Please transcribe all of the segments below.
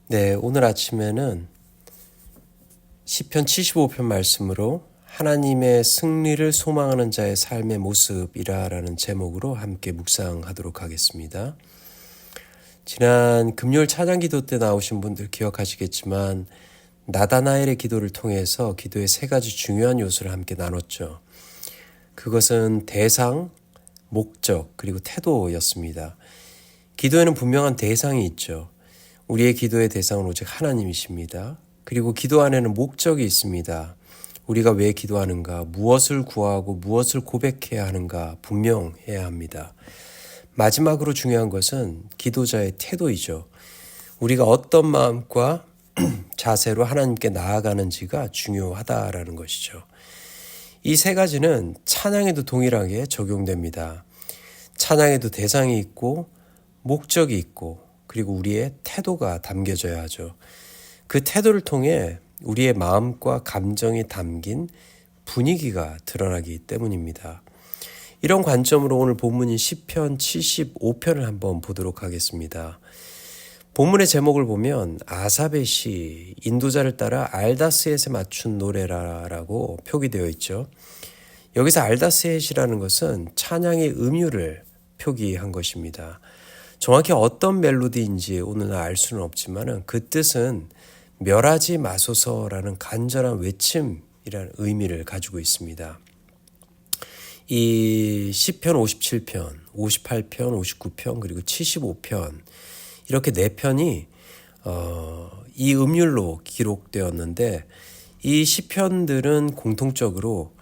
네, 오늘 아침에는 시편 75편 말씀으로 하나님의 승리를 소망하는 자의 삶의 모습이라라는 제목으로 함께 묵상하도록 하겠습니다. 지난 금요일 찬양기도 때 나오신 분들 기억하시겠지만 나다나엘의 기도를 통해서 기도의 세 가지 중요한 요소를 함께 나눴죠. 그것은 대상, 목적, 그리고 태도였습니다. 기도에는 분명한 대상이 있죠. 우리의 기도의 대상은 오직 하나님이십니다. 그리고 기도 안에는 목적이 있습니다. 우리가 왜 기도하는가, 무엇을 구하고 무엇을 고백해야 하는가 분명해야 합니다. 마지막으로 중요한 것은 기도자의 태도이죠. 우리가 어떤 마음과 자세로 하나님께 나아가는지가 중요하다라는 것이죠. 이 세 가지는 찬양에도 동일하게 적용됩니다. 찬양에도 대상이 있고 목적이 있고 그리고 우리의 태도가 담겨져야 하죠. 그 태도를 통해 우리의 마음과 감정이 담긴 분위기가 드러나기 때문입니다. 이런 관점으로 오늘 본문인 시편 75편을 한번 보도록 하겠습니다. 본문의 제목을 보면 아사벳이 인도자를 따라 알다스햇에 맞춘 노래라고 표기되어 있죠. 여기서 알다스햇이라는 것은 찬양의 음유를 표기한 것입니다. 정확히 어떤 멜로디인지 오늘은 알 수는 없지만 그 뜻은 멸하지 마소서라는 간절한 외침이라는 의미를 가지고 있습니다. 이 시편 57편, 58편, 59편 그리고 75편 이렇게 네 편이 이 음율로 기록되었는데 이 시편들은 공통적으로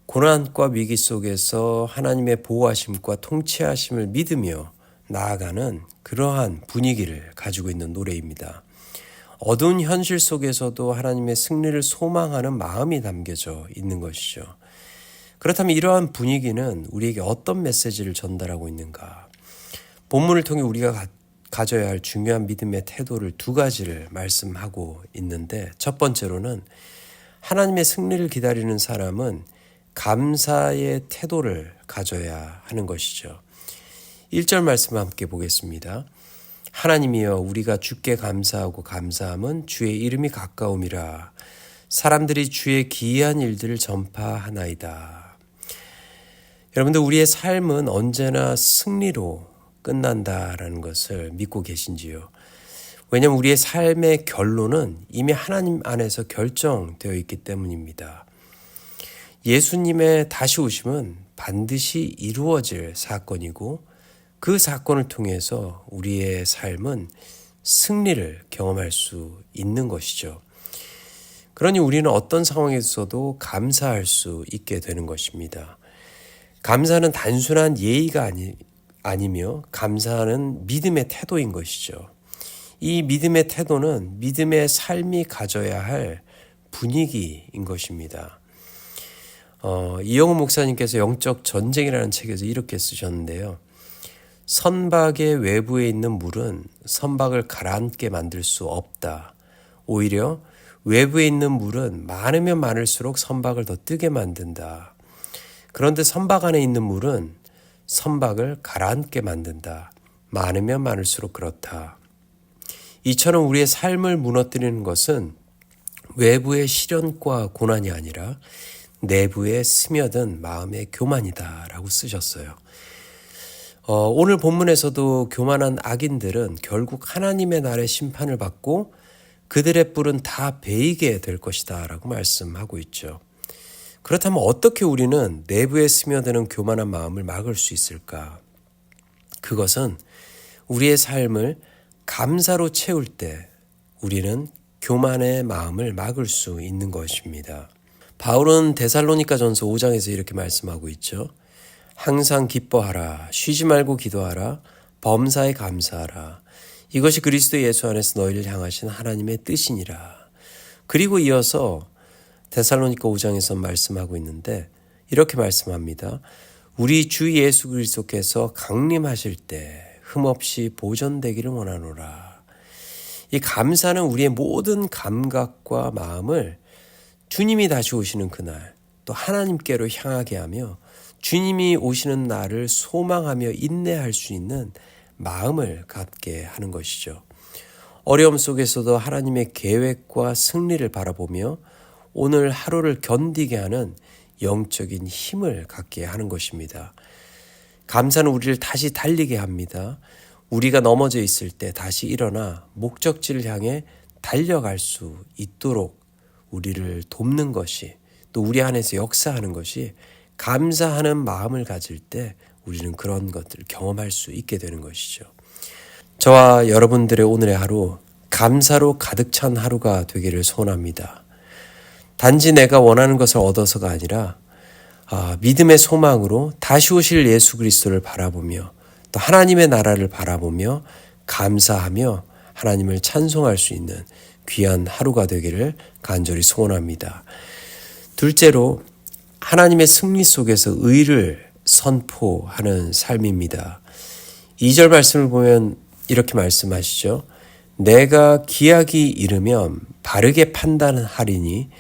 고난과 위기 속에서 하나님의 보호하심과 통치하심을 믿으며 나아가는 그러한 분위기를 가지고 있는 노래입니다. 어두운 현실 속에서도 하나님의 승리를 소망하는 마음이 담겨져 있는 것이죠. 그렇다면 이러한 분위기는 우리에게 어떤 메시지를 전달하고 있는가? 본문을 통해 우리가 가져야 할 중요한 믿음의 태도를 두 가지를 말씀하고 있는데 첫 번째로는 하나님의 승리를 기다리는 사람은 감사의 태도를 가져야 하는 것이죠. 1절 말씀 함께 보겠습니다. 하나님이여 우리가 주께 감사하고 감사함은 주의 이름이 가까움이라 사람들이 주의 기이한 일들을 전파하나이다. 여러분들 우리의 삶은 언제나 승리로 끝난다라는 것을 믿고 계신지요? 왜냐하면 우리의 삶의 결론은 이미 하나님 안에서 결정되어 있기 때문입니다. 예수님의 다시 오심은 반드시 이루어질 사건이고 그 사건을 통해서 우리의 삶은 승리를 경험할 수 있는 것이죠. 그러니 우리는 어떤 상황에서도 감사할 수 있게 되는 것입니다. 감사는 단순한 예의가 아니며 감사는 믿음의 태도인 것이죠. 이 믿음의 태도는 믿음의 삶이 가져야 할 분위기인 것입니다. 이영훈 목사님께서 영적 전쟁이라는 책에서 이렇게 쓰셨는데요. 선박의 외부에 있는 물은 선박을 가라앉게 만들 수 없다. 오히려 외부에 있는 물은 많으면 많을수록 선박을 더 뜨게 만든다. 그런데 선박 안에 있는 물은 선박을 가라앉게 만든다. 많으면 많을수록 그렇다. 이처럼 우리의 삶을 무너뜨리는 것은 외부의 시련과 고난이 아니라 내부에 스며든 마음의 교만이다라고 쓰셨어요. 오늘 본문에서도 교만한 악인들은 결국 하나님의 날에 심판을 받고 그들의 뿔은 다 베이게 될 것이다 라고 말씀하고 있죠. 그렇다면 어떻게 우리는 내부에 스며드는 교만한 마음을 막을 수 있을까? 그것은 우리의 삶을 감사로 채울 때 우리는 교만의 마음을 막을 수 있는 것입니다. 바울은 데살로니가전서 5장에서 이렇게 말씀하고 있죠. 항상 기뻐하라, 쉬지 말고 기도하라, 범사에 감사하라. 이것이 그리스도 예수 안에서 너희를 향하신 하나님의 뜻이니라. 그리고 이어서 데살로니가 5장에서 말씀하고 있는데 이렇게 말씀합니다. 우리 주 예수 그리스도께서 강림하실 때 흠없이 보존되기를 원하노라. 이 감사는 우리의 모든 감각과 마음을 주님이 다시 오시는 그날 또 하나님께로 향하게 하며 주님이 오시는 날을 소망하며 인내할 수 있는 마음을 갖게 하는 것이죠. 어려움 속에서도 하나님의 계획과 승리를 바라보며 오늘 하루를 견디게 하는 영적인 힘을 갖게 하는 것입니다. 감사는 우리를 다시 달리게 합니다. 우리가 넘어져 있을 때 다시 일어나 목적지를 향해 달려갈 수 있도록 우리를 돕는 것이, 또 우리 안에서 역사하는 것이, 감사하는 마음을 가질 때 우리는 그런 것들을 경험할 수 있게 되는 것이죠. 저와 여러분들의 오늘의 하루, 감사로 가득 찬 하루가 되기를 소원합니다. 단지 내가 원하는 것을 얻어서가 아니라 믿음의 소망으로 다시 오실 예수 그리스도를 바라보며 또 하나님의 나라를 바라보며 감사하며 하나님을 찬송할 수 있는 귀한 하루가 되기를 간절히 소원합니다. 둘째로, 하나님의 승리 속에서 의를 선포하는 삶입니다. 2절 말씀을 보면 이렇게 말씀하시죠. 내가 기약이 이르면 바르게 판단하리니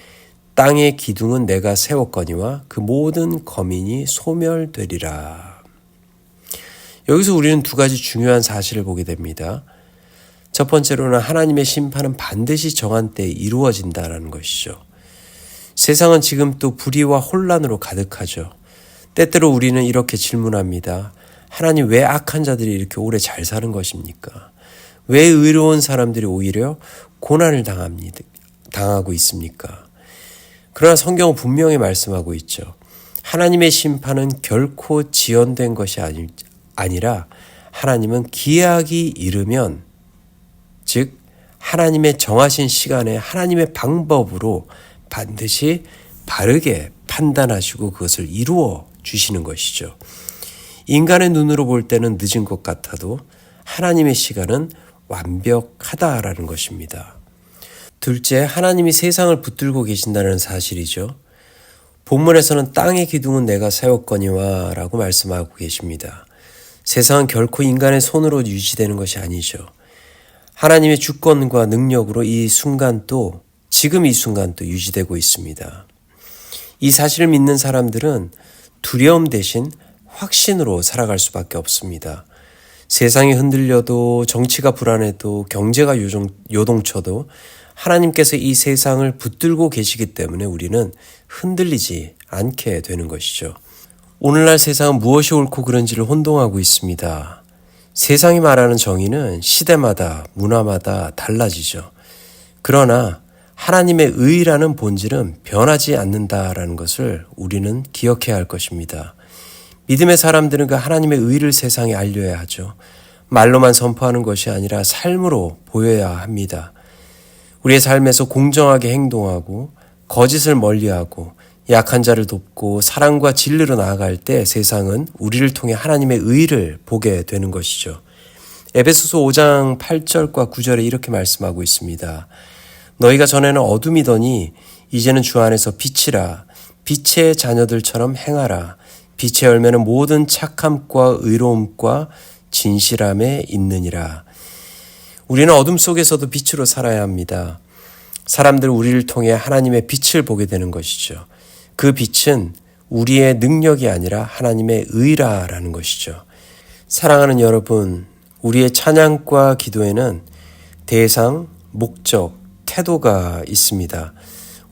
땅의 기둥은 내가 세웠거니와 그 모든 거민이 소멸되리라. 여기서 우리는 두 가지 중요한 사실을 보게 됩니다. 첫 번째로는 하나님의 심판은 반드시 정한 때에 이루어진다는 것이죠. 세상은 지금 또 불의와 혼란으로 가득하죠. 때때로 우리는 이렇게 질문합니다. 하나님, 왜 악한 자들이 이렇게 오래 잘 사는 것입니까? 왜 의로운 사람들이 오히려 고난을 당하고 있습니까? 그러나 성경은 분명히 말씀하고 있죠. 하나님의 심판은 결코 지연된 것이 아니라 하나님은 기약이 이르면, 즉 하나님의 정하신 시간에 하나님의 방법으로 반드시 바르게 판단하시고 그것을 이루어 주시는 것이죠. 인간의 눈으로 볼 때는 늦은 것 같아도 하나님의 시간은 완벽하다라는 것입니다. 둘째, 하나님이 세상을 붙들고 계신다는 사실이죠. 본문에서는 땅의 기둥은 내가 세웠거니와 라고 말씀하고 계십니다. 세상은 결코 인간의 손으로 유지되는 것이 아니죠. 하나님의 주권과 능력으로 지금 이 순간 또 유지되고 있습니다. 이 사실을 믿는 사람들은 두려움 대신 확신으로 살아갈 수밖에 없습니다. 세상이 흔들려도, 정치가 불안해도, 경제가 요동쳐도 하나님께서 이 세상을 붙들고 계시기 때문에 우리는 흔들리지 않게 되는 것이죠. 오늘날 세상은 무엇이 옳고 그른지를 혼동하고 있습니다. 세상이 말하는 정의는 시대마다, 문화마다 달라지죠. 그러나 하나님의 의라는 본질은 변하지 않는다라는 것을 우리는 기억해야 할 것입니다. 믿음의 사람들은 그 하나님의 의를 세상에 알려야 하죠. 말로만 선포하는 것이 아니라 삶으로 보여야 합니다. 우리의 삶에서 공정하게 행동하고 거짓을 멀리하고 약한 자를 돕고 사랑과 진리로 나아갈 때 세상은 우리를 통해 하나님의 의를 보게 되는 것이죠. 에베소서 5장 8절과 9절에 이렇게 말씀하고 있습니다. 너희가 전에는 어둠이더니 이제는 주 안에서 빛이라. 빛의 자녀들처럼 행하라. 빛의 열매는 모든 착함과 의로움과 진실함에 있느니라. 우리는 어둠 속에서도 빛으로 살아야 합니다. 사람들은 우리를 통해 하나님의 빛을 보게 되는 것이죠. 그 빛은 우리의 능력이 아니라 하나님의 의라라는 것이죠. 사랑하는 여러분, 우리의 찬양과 기도에는 대상, 목적, 태도가 있습니다.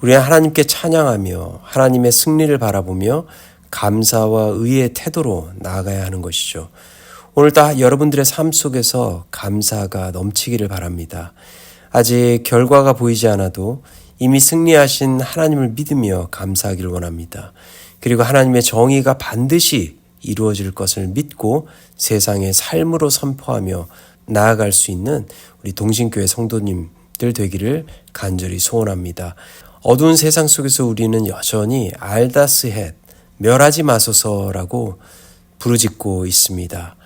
우리는 하나님께 찬양하며 하나님의 승리를 바라보며 감사와 의의 태도로 나아가야 하는 것이죠. 오늘도 여러분들의 삶 속에서 감사가 넘치기를 바랍니다. 아직 결과가 보이지 않아도 이미 승리하신 하나님을 믿으며 감사하기를 원합니다. 그리고 하나님의 정의가 반드시 이루어질 것을 믿고 세상의 삶으로 선포하며 나아갈 수 있는 우리 동신교회 성도님들 되기를 간절히 소원합니다. 어두운 세상 속에서 우리는 여전히 알다스헷, 멸하지 마소서라고 부르짖고 있습니다.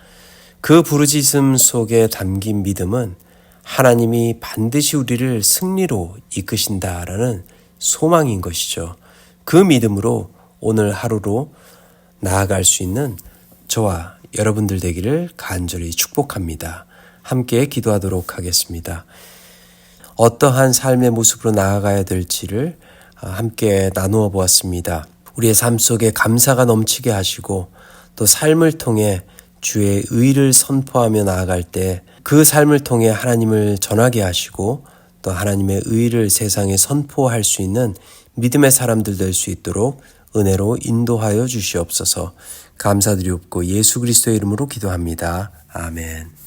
그 부르짖음 속에 담긴 믿음은 하나님이 반드시 우리를 승리로 이끄신다라는 소망인 것이죠. 그 믿음으로 오늘 하루로 나아갈 수 있는 저와 여러분들 되기를 간절히 축복합니다. 함께 기도하도록 하겠습니다. 어떠한 삶의 모습으로 나아가야 될지를 함께 나누어 보았습니다. 우리의 삶 속에 감사가 넘치게 하시고 또 삶을 통해 주의 의를 선포하며 나아갈 때 그 삶을 통해 하나님을 전하게 하시고 또 하나님의 의를 세상에 선포할 수 있는 믿음의 사람들 될 수 있도록 은혜로 인도하여 주시옵소서. 감사드리옵고 예수 그리스도의 이름으로 기도합니다. 아멘.